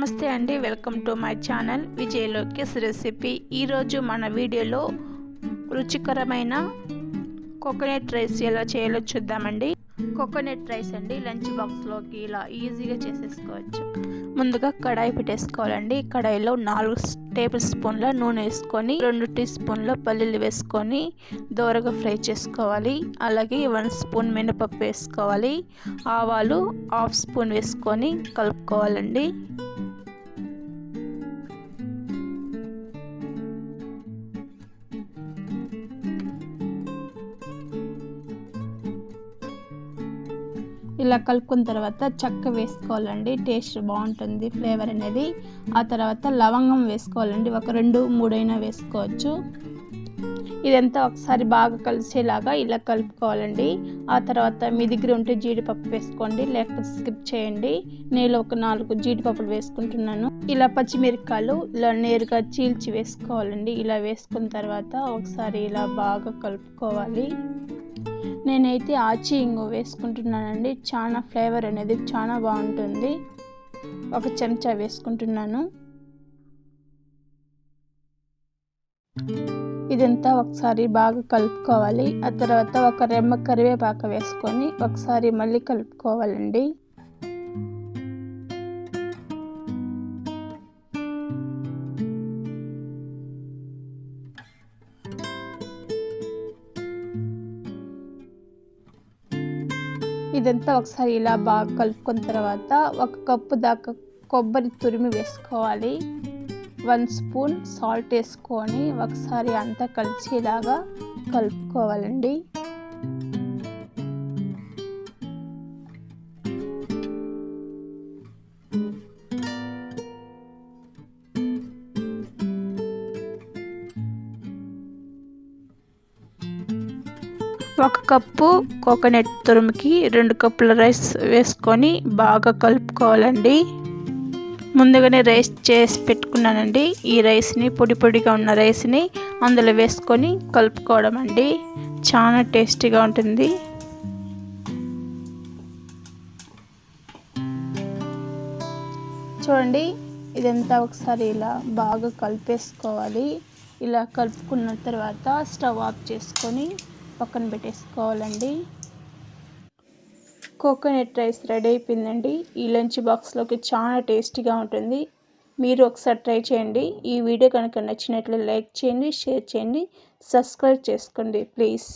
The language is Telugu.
నమస్తే అండి, welcome to my channel Vijay Lokesh recipe. ఈరోజు మన వీడియోలో రుచికరమైన కోకోనట్ రైస్ ఎలా చేయాలో చూద్దామండి. కోకోనట్ రైస్ అండి లంచ్ బాక్స్లోకి ఇలా ఈజీగా చేసేసుకోవచ్చు. ముందుగా కడాయి పెట్టేసుకోవాలండి. కడాయిలో 4 టేబుల్ స్పూన్ల నూనె వేసుకొని 2 టీ స్పూన్ల పల్లీలు వేసుకొని దోరగా ఫ్రై చేసుకోవాలి. అలాగే 1 స్పూన్ మినపప్పు వేసుకోవాలి. ఆవాలు 1/2 స్పూన్ వేసుకొని కలుపుకోవాలండి. ఇలా కలుపుకున్న తర్వాత చెక్క వేసుకోవాలండి, టేస్ట్ బాగుంటుంది ఫ్లేవర్ అనేది. ఆ తర్వాత లవంగం వేసుకోవాలండి, ఒక 2-3 అయినా వేసుకోవచ్చు. ఇదంతా ఒకసారి బాగా కలిసేలాగా ఇలా కలుపుకోవాలండి. ఆ తర్వాత మీ దగ్గర ఉంటే జీడిపప్పు వేసుకోండి, లేకపోతే స్కిప్ చేయండి. నేను ఒక 4 జీడిపప్పులు వేసుకుంటున్నాను. ఇలా పచ్చిమిరపకాయలు ఇలా నేరుగా చీల్చి వేసుకోవాలండి. ఇలా వేసుకున్న తర్వాత ఒకసారి ఇలా బాగా కలుపుకోవాలి. నేనైతే ఆచి ఇంగు వేసుకుంటున్నానండి, చాలా ఫ్లేవర్ అనేది చాలా బాగుంటుంది. 1 చెంచా వేసుకుంటున్నాను. ఇదంతా ఒకసారి బాగా కలుపుకోవాలి. ఆ తర్వాత ఒక రెమ్మ కరివేపాకు వేసుకొని ఒకసారి మళ్ళీ కలుపుకోవాలండి. ఇదంతా ఒకసారి ఇలా బాగా కలుపుకున్న తర్వాత 1 కప్పు దాకా కొబ్బరి తురిమి వేసుకోవాలి. 1 స్పూన్ సాల్ట్ వేసుకొని ఒకసారి అంతా కలిసేలాగా కలుపుకోవాలండి. ఒక కప్పు కోకోనట్ తురుముకి 2 కప్పుల రైస్ వేసుకొని బాగా కలుపుకోవాలండి. ముందుగానే రైస్ చేసి పెట్టుకున్నానండి. ఈ రైస్ని పొడిగా ఉన్న రైస్ని అందులో వేసుకొని కలుపుకోవడం అండి. చాలా టేస్టీగా ఉంటుంది. చూడండి, ఇదంతా ఒకసారి ఇలా బాగా కలిపేసుకోవాలి. ఇలా కలుపుకున్న తర్వాత స్టవ్ ఆఫ్ చేసుకొని పక్కన పెట్టేసుకోవాలండి. కోకోనట్ రైస్ రెడీ అయిపోయిందండి. ఈ లంచ్ బాక్స్లోకి చాలా టేస్టీగా ఉంటుంది. మీరు ఒకసారి ట్రై చేయండి. ఈ వీడియో కనుక నచ్చినట్లయితే లైక్ చేయండి, షేర్ చేయండి, సబ్స్క్రైబ్ చేసుకోండి ప్లీజ్.